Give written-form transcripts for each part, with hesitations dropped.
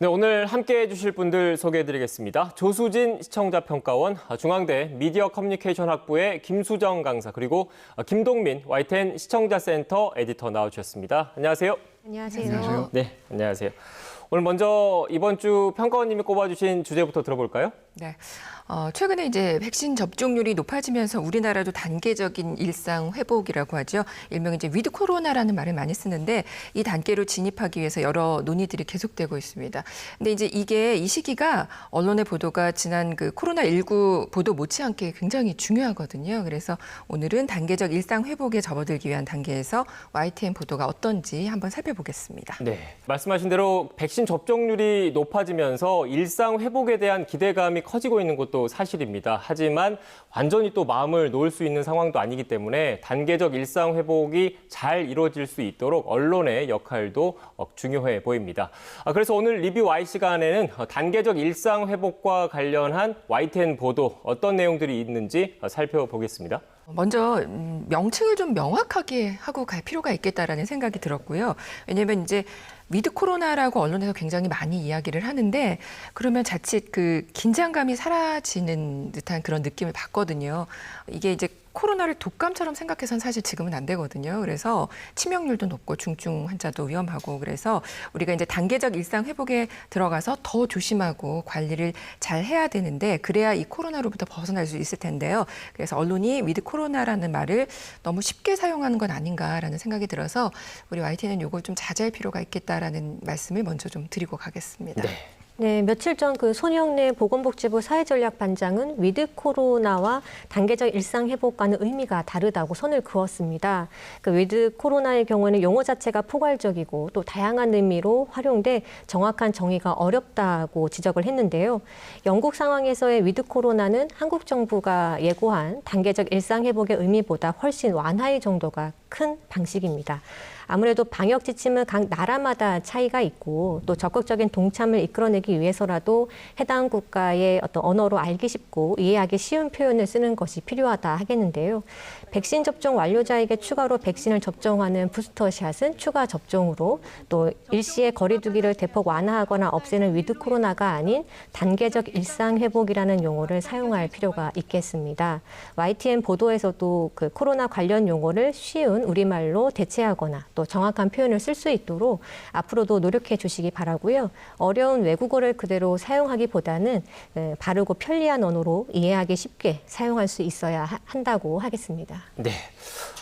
네, 오늘 함께해 주실 분들 소개해드리겠습니다. 조수진 시청자평가원, 중앙대 미디어 커뮤니케이션 학부의 김수정 강사, 그리고 김동민 YTN 시청자센터 에디터 나와주셨습니다. 안녕하세요. 안녕하세요. 안녕하세요. 네, 안녕하세요. 오늘 먼저 이번 주 평가원님이 꼽아주신 주제부터 들어볼까요? 네. 최근에 이제 백신 접종률이 높아지면서 우리나라도 단계적인 일상 회복이라고 하죠. 일명 이제 위드 코로나라는 말을 많이 쓰는데 이 단계로 진입하기 위해서 여러 논의들이 계속되고 있습니다. 근데 이제 이 시기가 언론의 보도가 지난 그 코로나19 보도 못지않게 굉장히 중요하거든요. 그래서 오늘은 단계적 일상 회복에 접어들기 위한 단계에서 YTN 보도가 어떤지 한번 살펴보겠습니다. 네, 말씀하신 대로 백신 접종률이 높아지면서 일상 회복에 대한 기대감이 커지고 있는 것도 사실입니다. 하지만 완전히 또 마음을 놓을 수 있는 상황도 아니기 때문에 단계적 일상 회복이 잘 이루어질 수 있도록 언론의 역할도 중요해 보입니다. 그래서 오늘 리뷰 Y 시간에는 단계적 일상 회복과 관련한 YTN 보도 어떤 내용들이 있는지 살펴보겠습니다. 먼저 명칭을 좀 명확하게 하고 갈 필요가 있겠다라는 생각이 들었고요. 왜냐하면 이제 위드 코로나라고 언론에서 굉장히 많이 이야기를 하는데 그러면 자칫 그 긴장감이 사라지는 듯한 그런 느낌을 받거든요. 이게 이제 코로나를 독감처럼 생각해서는 사실 지금은 안 되거든요. 그래서 치명률도 높고 중증 환자도 위험하고 그래서 우리가 이제 단계적 일상 회복에 들어가서 더 조심하고 관리를 잘 해야 되는데 그래야 이 코로나로부터 벗어날 수 있을 텐데요. 그래서 언론이 위드 코로나라는 말을 너무 쉽게 사용하는 건 아닌가라는 생각이 들어서 우리 YTN은 이걸 좀 자제할 필요가 있겠다라는 말씀을 먼저 좀 드리고 가겠습니다. 네. 네, 며칠 전 그 손영래 보건복지부 사회전략반장은 위드 코로나와 단계적 일상 회복과는 의미가 다르다고 선을 그었습니다. 그 위드 코로나의 경우에는 용어 자체가 포괄적이고 또 다양한 의미로 활용돼 정확한 정의가 어렵다고 지적을 했는데요. 영국 상황에서의 위드 코로나는 한국 정부가 예고한 단계적 일상 회복의 의미보다 훨씬 완화의 정도가 큰 방식입니다. 아무래도 방역 지침은 각 나라마다 차이가 있고 또 적극적인 동참을 이끌어내기 위해서라도 해당 국가의 어떤 언어로 알기 쉽고 이해하기 쉬운 표현을 쓰는 것이 필요하다 하겠는데요. 백신 접종 완료자에게 추가로 백신을 접종하는 부스터샷은 추가 접종으로 또 일시의 거리 두기를 대폭 완화하거나 없애는 위드 코로나가 아닌 단계적 일상 회복이라는 용어를 사용할 필요가 있겠습니다. YTN 보도에서도 그 코로나 관련 용어를 쉬운 우리말로 대체하거나 또 정확한 표현을 쓸 수 있도록 앞으로도 노력해 주시기 바라고요. 어려운 외국어를 그대로 사용하기보다는 바르고 편리한 언어로 이해하기 쉽게 사용할 수 있어야 한다고 하겠습니다. 네.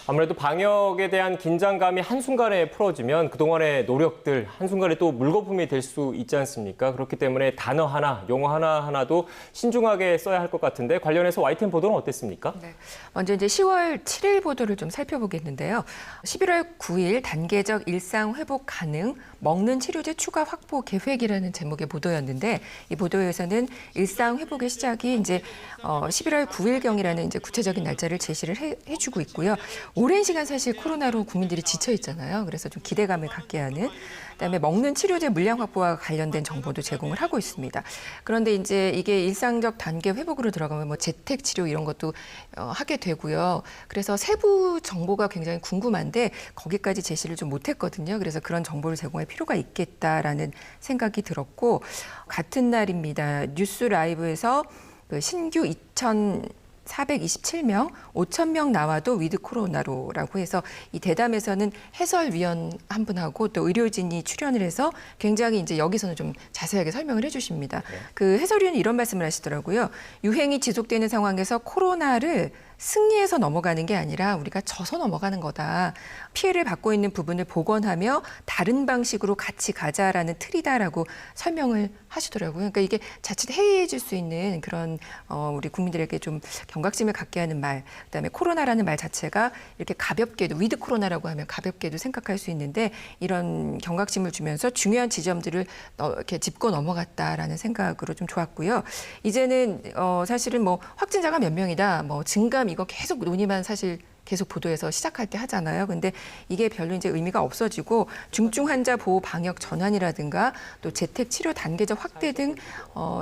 아무래도 방역에 대한 긴장감이 한순간에 풀어지면 그동안의 노력들 한순간에 또 물거품이 될 수 있지 않습니까? 그렇기 때문에 단어 하나, 용어 하나하나도 신중하게 써야 할 것 같은데 관련해서 YTN 보도는 어땠습니까? 네. 먼저 이제 10월 7일 보도를 좀 살펴보겠는데요. 11월 9일 단계적 일상 회복 가능 먹는 치료제 추가 확보 계획이라는 제목의 보도였는데 이 보도에서는 일상 회복의 시작이 이제 11월 9일경이라는 이제 구체적인 날짜를 제시를 해주고 있고요. 오랜 시간 사실 코로나로 국민들이 지쳐 있잖아요. 그래서 좀 기대감을 갖게 하는. 그다음에 먹는 치료제 물량 확보와 관련된 정보도 제공을 하고 있습니다. 그런데 이제 이게 일상적 단계 회복으로 들어가면 뭐 재택 치료 이런 것도 하게 되고요. 그래서 세부 정보가 굉장히 궁금한데 거기까지 제시를 좀 못했거든요. 그래서 그런 정보를 제공할 필요가 있겠다라는 생각이 들었고 같은 날입니다. 뉴스 라이브에서 그 신규 2,427명, 5,000명 나와도 위드 코로나로라고 해서 이 대담에서는 해설위원 한 분하고 또 의료진이 출연을 해서 굉장히 이제 여기서는 좀 자세하게 설명을 해주십니다. 그 해설위원이 이런 말씀을 하시더라고요. 유행이 지속되는 상황에서 코로나를 승리해서 넘어가는 게 아니라 우리가 져서 넘어가는 거다. 피해를 받고 있는 부분을 복원하며 다른 방식으로 같이 가자라는 틀이다라고 설명을 하시더라고요. 그러니까 이게 자칫 해이해질 수 있는 그런 우리 국민들에게 좀 경각심을 갖게 하는 말, 그다음에 코로나라는 말 자체가 이렇게 가볍게도 위드 코로나라고 하면 가볍게도 생각할 수 있는데 이런 경각심을 주면서 중요한 지점들을 이렇게 짚고 넘어갔다라는 생각으로 좀 좋았고요. 이제는 사실은 뭐 확진자가 몇 명이다, 뭐 증감 이거 계속 논의만 사실 계속 보도에서 시작할 때 하잖아요. 근데 이게 별로 이제 의미가 없어지고 중증 환자 보호 방역 전환이라든가 또 재택 치료 단계적 확대 등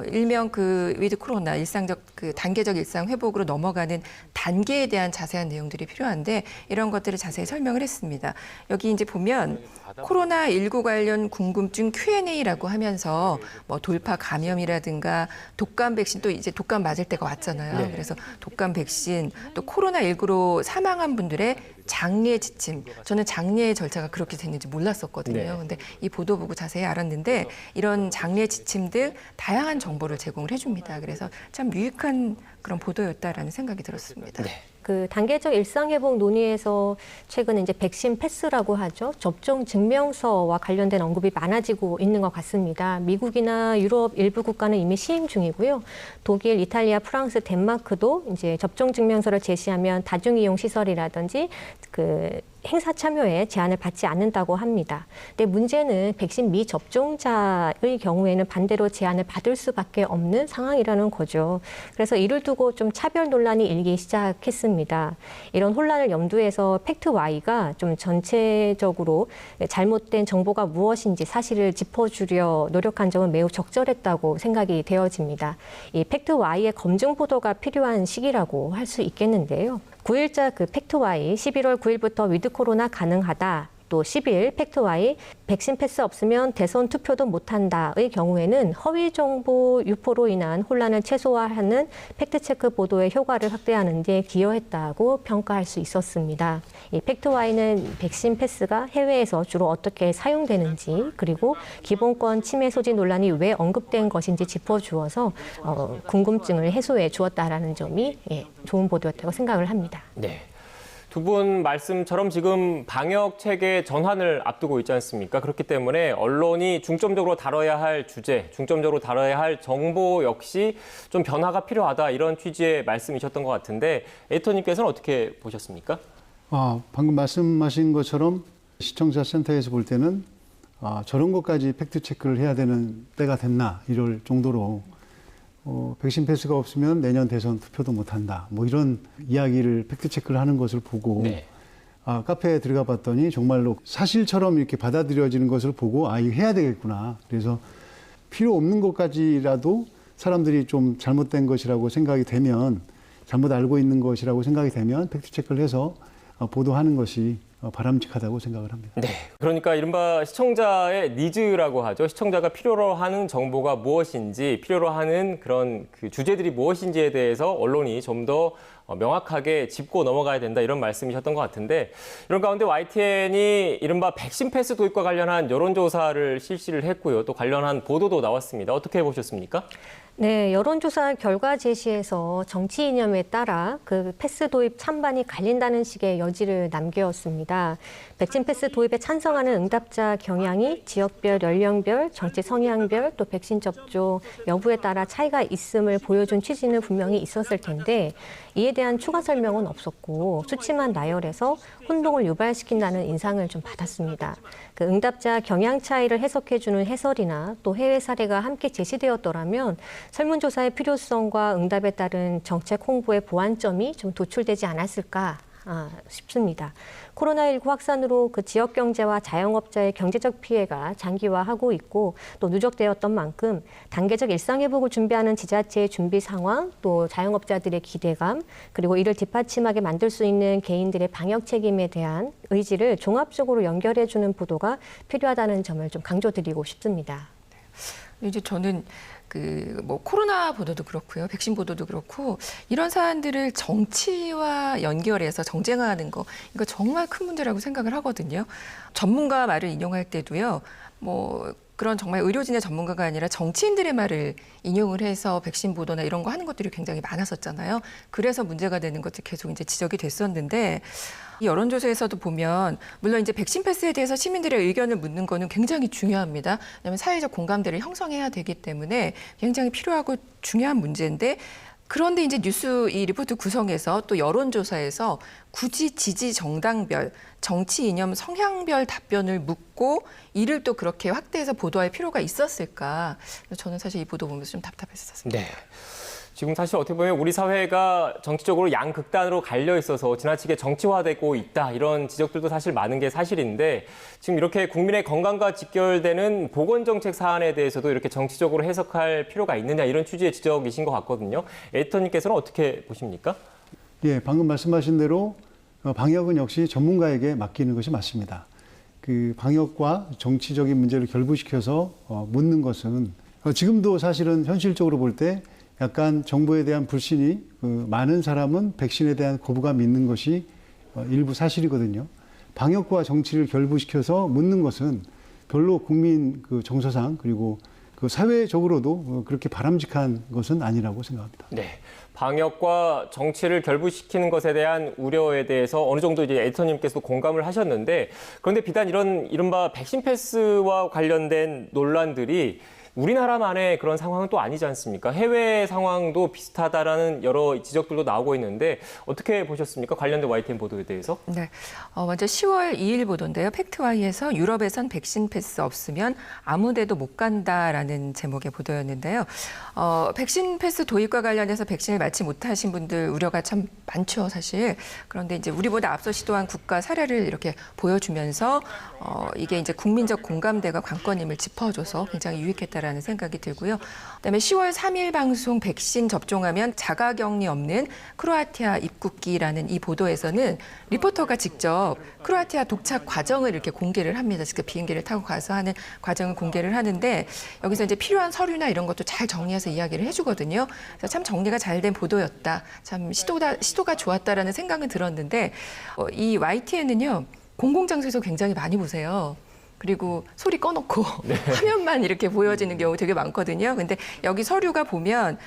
일명 그 위드 코로나 일상적 그 단계적 일상 회복으로 넘어가는 단계에 대한 자세한 내용들이 필요한데 이런 것들을 자세히 설명을 했습니다. 여기 이제 보면 코로나19 관련 궁금증 Q&A라고 하면서 뭐 돌파 감염이라든가 독감 백신 또 이제 독감 맞을 때가 왔잖아요. 네. 그래서 독감 백신 또 코로나19로 사망한 분들의 장례 지침. 저는 장례 절차가 그렇게 됐는지 몰랐었거든요. 네. 근데 이 보도 보고 자세히 알았는데 이런 장례 지침 등 다양한 정보를 제공을 해줍니다. 그래서 참 유익한 그런 보도였다라는 생각이 들었습니다. 네. 그 단계적 일상회복 논의에서 최근에 이제 백신 패스라고 하죠. 접종 증명서와 관련된 언급이 많아지고 있는 것 같습니다. 미국이나 유럽 일부 국가는 이미 시행 중이고요. 독일, 이탈리아, 프랑스, 덴마크도 이제 접종 증명서를 제시하면 다중이용 시설이라든지 그 행사 참여에 제한을 받지 않는다고 합니다. 근데 문제는 백신 미접종자의 경우에는 반대로 제한을 받을 수밖에 없는 상황이라는 거죠. 그래서 이를 두고 좀 차별 논란이 일기 시작했습니다. 이런 혼란을 염두해서 팩트Y가 좀 전체적으로 잘못된 정보가 무엇인지 사실을 짚어주려 노력한 점은 매우 적절했다고 생각이 되어집니다. 이 팩트Y의 검증 보도가 필요한 시기라고 할 수 있겠는데요. 9일자 그 팩트Y 11월 9일부터 위드 코로나 가능하다. 또 10일 팩트Y 백신 패스 없으면 대선 투표도 못한다의 경우에는 허위 정보 유포로 인한 혼란을 최소화하는 팩트체크 보도의 효과를 확대하는 데 기여했다고 평가할 수 있었습니다. 이 팩트Y는 백신 패스가 해외에서 주로 어떻게 사용되는지 그리고 기본권 침해 소지 논란이 왜 언급된 것인지 짚어주어서 궁금증을 해소해 주었다라는 점이 좋은 보도였다고 생각을 합니다. 네. 두 분 말씀처럼 지금 방역 체계 전환을 앞두고 있지 않습니까? 그렇기 때문에 언론이 중점적으로 다뤄야 할 주제, 중점적으로 다뤄야 할 정보 역시 좀 변화가 필요하다 이런 취지의 말씀이셨던 것 같은데 에디터님께서는 어떻게 보셨습니까? 방금 말씀하신 것처럼 시청자 센터에서 볼 때는 저런 것까지 팩트 체크를 해야 되는 때가 됐나 이럴 정도로 백신 패스가 없으면 내년 대선 투표도 못한다. 뭐 이런 이야기를 팩트 체크를 하는 것을 보고 네. 카페에 들어가 봤더니 정말로 사실처럼 이렇게 받아들여지는 것을 보고 이거 해야 되겠구나. 그래서 필요 없는 것까지라도 사람들이 좀 잘못된 것이라고 생각이 되면 잘못 알고 있는 것이라고 생각이 되면 팩트 체크를 해서 보도하는 것이 바람직하다고 생각을 합니다. 네. 그러니까 이른바 시청자의 니즈라고 하죠. 시청자가 필요로 하는 정보가 무엇인지, 필요로 하는 그런 그 주제들이 무엇인지에 대해서 언론이 좀 더 명확하게 짚고 넘어가야 된다 이런 말씀이셨던 것 같은데 이런 가운데 YTN이 이른바 백신 패스 도입과 관련한 여론조사를 실시를 했고요. 또 관련한 보도도 나왔습니다. 어떻게 보셨습니까? 네, 여론조사 결과 제시에서 정치 이념에 따라 그 패스 도입 찬반이 갈린다는 식의 여지를 남겼습니다. 백신 패스 도입에 찬성하는 응답자 경향이 지역별, 연령별, 정치 성향별, 또 백신 접종 여부에 따라 차이가 있음을 보여준 취지는 분명히 있었을 텐데 이에 대한 추가 설명은 없었고 수치만 나열해서 혼동을 유발시킨다는 인상을 좀 받았습니다. 그 응답자 경향 차이를 해석해주는 해설이나 또 해외 사례가 함께 제시되었더라면 설문조사의 필요성과 응답에 따른 정책 홍보의 보완점이 좀 도출되지 않았을까 싶습니다. 코로나19 확산으로 그 지역 경제와 자영업자의 경제적 피해가 장기화하고 있고 또 누적되었던 만큼 단계적 일상 회복을 준비하는 지자체의 준비 상황, 또 자영업자들의 기대감, 그리고 이를 뒷받침하게 만들 수 있는 개인들의 방역 책임에 대한 의지를 종합적으로 연결해주는 보도가 필요하다는 점을 좀 강조드리고 싶습니다. 이제 저는 뭐 코로나 보도도 그렇고요, 백신 보도도 그렇고 이런 사안들을 정치와 연결해서 정쟁화하는 거 이거 정말 큰 문제라고 생각을 하거든요. 전문가 말을 인용할 때도요, 뭐 그런 정말 의료진의 전문가가 아니라 정치인들의 말을 인용을 해서 백신 보도나 이런 거 하는 것들이 굉장히 많았었잖아요. 그래서 문제가 되는 것들이 계속 이제 지적이 됐었는데. 이 여론조사에서도 보면 물론 이제 백신 패스에 대해서 시민들의 의견을 묻는 거는 굉장히 중요합니다. 왜냐하면 사회적 공감대를 형성해야 되기 때문에 굉장히 필요하고 중요한 문제인데 그런데 이제 뉴스 이 리포트 구성에서 또 여론조사에서 굳이 지지 정당별, 정치 이념 성향별 답변을 묻고 이를 또 그렇게 확대해서 보도할 필요가 있었을까? 저는 사실 이 보도 보면서 좀 답답했었습니다. 네. 지금 사실 어떻게 보면 우리 사회가 정치적으로 양극단으로 갈려 있어서 지나치게 정치화되고 있다 이런 지적들도 사실 많은 게 사실인데 지금 이렇게 국민의 건강과 직결되는 보건정책 사안에 대해서도 이렇게 정치적으로 해석할 필요가 있느냐 이런 취지의 지적이신 것 같거든요. 에디터님께서는 어떻게 보십니까? 예, 방금 말씀하신 대로 방역은 역시 전문가에게 맡기는 것이 맞습니다. 그 방역과 정치적인 문제를 결부시켜서 묻는 것은 지금도 사실은 현실적으로 볼 때 약간 정부에 대한 불신이 많은 사람은 백신에 대한 거부감이 있는 것이 일부 사실이거든요. 방역과 정치를 결부시켜서 묻는 것은 별로 국민 그 정서상 그리고 그 사회적으로도 그렇게 바람직한 것은 아니라고 생각합니다. 네. 방역과 정치를 결부시키는 것에 대한 우려에 대해서 어느 정도 이제 에디터님께서도 공감을 하셨는데 그런데 비단 이런 이른바 백신 패스와 관련된 논란들이 우리나라만의 그런 상황은 또 아니지 않습니까? 해외 상황도 비슷하다라는 여러 지적들도 나오고 있는데 어떻게 보셨습니까? 관련된 YTN 보도에 대해서? 네, 먼저 10월 2일 보도인데요. 팩트와이에서 유럽에선 백신 패스 없으면 아무 데도 못 간다라는 제목의 보도였는데요. 백신 패스 도입과 관련해서 백신을 맞지 못하신 분들 우려가 참 많죠, 사실. 그런데 이제 우리보다 앞서 시도한 국가 사례를 이렇게 보여주면서 이게 이제 국민적 공감대가 관건임을 짚어줘서 굉장히 유익했다라는 생각이 들고요. 그다음에 10월 3일 방송 백신 접종하면 자가격리 없는 크로아티아 입국기라는 이 보도에서는 리포터가 직접 크로아티아 도착 과정을 이렇게 공개를 합니다. 직접 비행기를 타고 가서 하는 과정을 공개를 하는데 여기서 이제 필요한 서류나 이런 것도 잘 정리해서 이야기를 해주거든요. 그래서 참 정리가 잘 된 보도였다. 참 시도가 좋았다라는 생각은 들었는데 이 YTN은요. 공공장소에서 굉장히 많이 보세요. 그리고 소리 꺼놓고 화면만 이렇게 보여지는 경우 되게 많거든요. 근데 여기 서류가 보면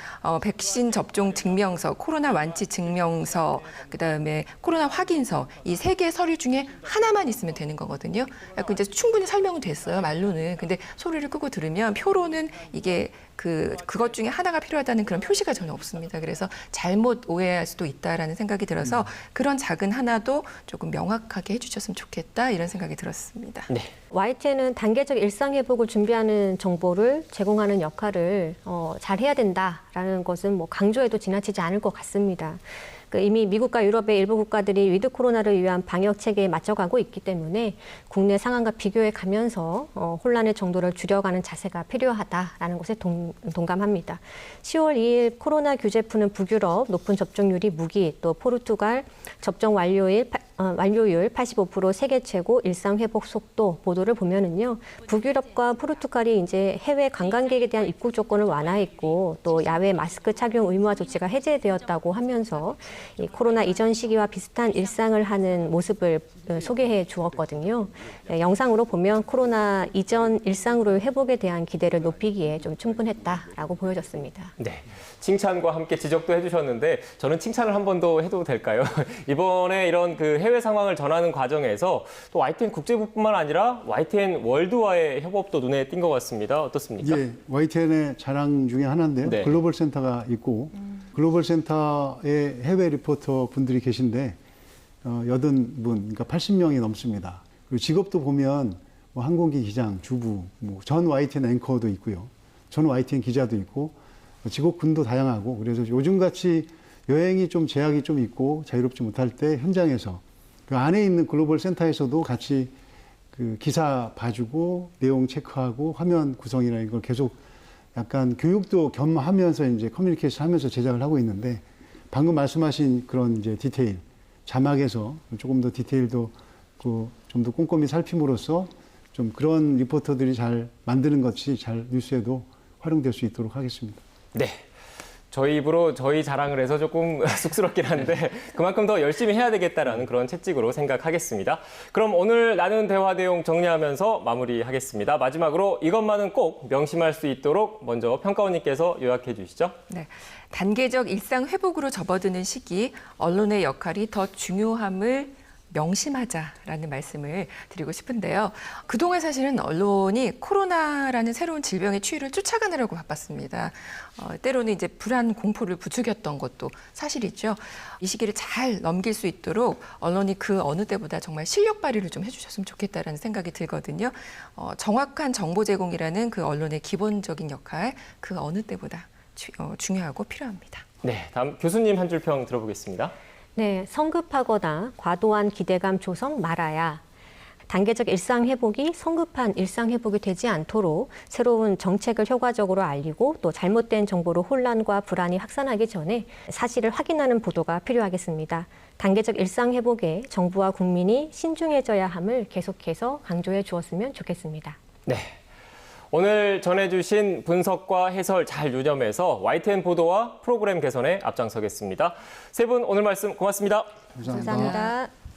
백신 접종 증명서, 코로나 완치 증명서, 그다음에 코로나 확인서 이 세 개 서류 중에 하나만 있으면 되는 거거든요. 그래서 이제 충분히 설명은 됐어요, 말로는. 근데 소리를 끄고 들으면 표로는 이게 그것 중에 하나가 필요하다는 그런 표시가 전혀 없습니다. 그래서 잘못 오해할 수도 있다라는 생각이 들어서 그런 작은 하나도 조금 명확하게 해주셨으면 좋겠다 이런 생각이 들었습니다. 네. YTN은 단계적 일상 회복을 준비하는 정보를 제공하는 역할을 잘 해야 된다라는 것은 뭐 강조해도 지나치지 않을 것 같습니다. 이미 미국과 유럽의 일부 국가들이 위드 코로나를 위한 방역 체계에 맞춰가고 있기 때문에 국내 상황과 비교해 가면서 혼란의 정도를 줄여가는 자세가 필요하다라는 것에 동감합니다. 10월 2일 코로나 규제 푸는 북유럽 높은 접종률이 무기, 또 포르투갈 접종 완료율 85% 세계 최고 일상 회복 속도 보도를 보면은요. 북유럽과 포르투갈이 이제 해외 관광객에 대한 입국 조건을 완화했고 또 야외 마스크 착용 의무화 조치가 해제되었다고 하면서 이 코로나 이전 시기와 비슷한 일상을 하는 모습을 소개해 주었거든요. 영상으로 보면 코로나 이전 일상으로의 회복에 대한 기대를 높이기에 좀 충분했다라고 보여졌습니다. 네. 칭찬과 함께 지적도 해주셨는데 저는 칭찬을 한 번 더 해도 될까요? 이번에 이런 그 해외 상황을 전하는 과정에서 또 YTN 국제부뿐만 아니라 YTN 월드와의 협업도 눈에 띈 것 같습니다. 어떻습니까? 예, YTN의 자랑 중에 하나인데요. 네. 글로벌 센터가 있고 글로벌 센터에 해외 리포터 분들이 계신데 80분, 그러니까 80명이 넘습니다. 그리고 직업도 보면 뭐 항공기 기장, 주부, 뭐 전 YTN 앵커도 있고요. 전 YTN 기자도 있고 직업군도 다양하고 그래서 요즘같이 여행이 좀 제약이 좀 있고 자유롭지 못할 때 현장에서 그 안에 있는 글로벌 센터에서도 같이 그 기사 봐주고 내용 체크하고 화면 구성이나 이걸 계속 약간 교육도 겸하면서 이제 커뮤니케이션 하면서 제작을 하고 있는데 방금 말씀하신 그런 이제 디테일 자막에서 조금 더 디테일도 좀 더 꼼꼼히 살핌으로써 좀 그런 리포터들이 잘 만드는 것이 잘 뉴스에도 활용될 수 있도록 하겠습니다. 네. 저희 입으로 저희 자랑을 해서 조금 쑥스럽긴 한데 그만큼 더 열심히 해야 되겠다라는 그런 채찍으로 생각하겠습니다. 그럼 오늘 나눈 대화 내용 정리하면서 마무리하겠습니다. 마지막으로 이것만은 꼭 명심할 수 있도록 먼저 평가원님께서 요약해 주시죠. 네. 단계적 일상 회복으로 접어드는 시기, 언론의 역할이 더 중요함을 명심하자라는 말씀을 드리고 싶은데요. 그동안 사실은 언론이 코로나라는 새로운 질병의 추이를 쫓아가느라고 바빴습니다. 때로는 이제 불안 공포를 부추겼던 것도 사실이죠. 이 시기를 잘 넘길 수 있도록 언론이 그 어느 때보다 정말 실력 발휘를 좀 해주셨으면 좋겠다라는 생각이 들거든요. 정확한 정보 제공이라는 그 언론의 기본적인 역할, 그 어느 때보다 중요하고 필요합니다. 네, 다음 교수님 한 줄 평 들어보겠습니다. 네, 성급하거나 과도한 기대감 조성 말아야. 단계적 일상 회복이 성급한 일상 회복이 되지 않도록 새로운 정책을 효과적으로 알리고 또 잘못된 정보로 혼란과 불안이 확산하기 전에 사실을 확인하는 보도가 필요하겠습니다. 단계적 일상 회복에 정부와 국민이 신중해져야 함을 계속해서 강조해 주었으면 좋겠습니다. 네. 오늘 전해주신 분석과 해설 잘 유념해서 YTN 보도와 프로그램 개선에 앞장서겠습니다. 세 분 오늘 말씀 고맙습니다. 감사합니다. 감사합니다.